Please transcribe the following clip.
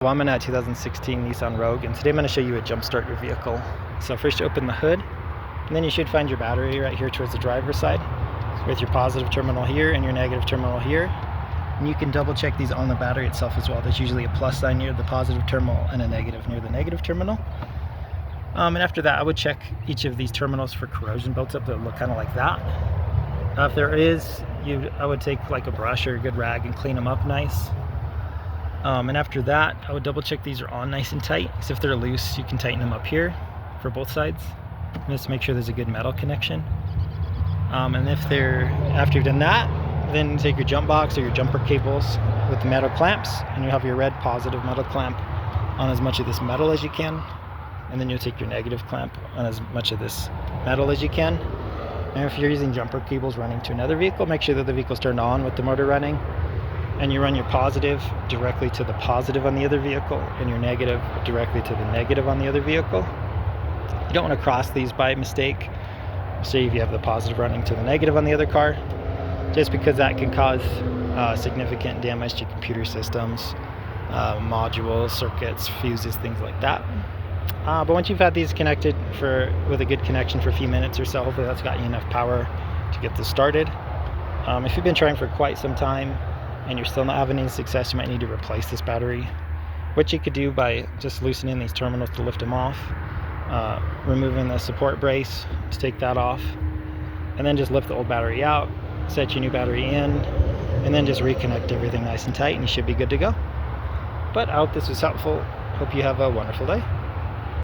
Well, I'm in a 2016 Nissan Rogue, and today I'm going to show you a jump start your vehicle. So first you open the hood, and then you should find your battery right here towards the driver's side with your positive terminal here and your negative terminal here. And you can double check these on the battery itself as well. There's usually a plus sign near the positive terminal and a negative near the negative terminal. And after that, I would check each of these terminals for corrosion buildup that look kind of like that. If there is, I would take like a brush or a good rag and clean them up nice. And after that, I would double check these are on nice and tight, because if they're loose, you can tighten them up here for both sides, just to make sure there's a good metal connection. And after you've done that, then take your jump box or your jumper cables with the metal clamps, and you have your red positive metal clamp on as much of this metal as you can, and then you'll take your negative clamp on as much of this metal as you can. And if you're using jumper cables running to another vehicle, make sure that the vehicle's turned on with the motor running, and you run your positive directly to the positive on the other vehicle and your negative directly to the negative on the other vehicle. You don't want to cross these by mistake. Say if you have the positive running to the negative on the other car, just because that can cause significant damage to computer systems, modules, circuits, fuses, things like that. But once you've had these connected with a good connection for a few minutes or so, hopefully that's got you enough power to get this started. If you've been trying for quite some time and you're still not having any success, you might need to replace this battery. What you could do by just loosening these terminals to lift them off, removing the support brace to take that off, and then just lift the old battery out, set your new battery in, and then just reconnect everything nice and tight, and you should be good to go. But I hope this was helpful. Hope you have a wonderful day.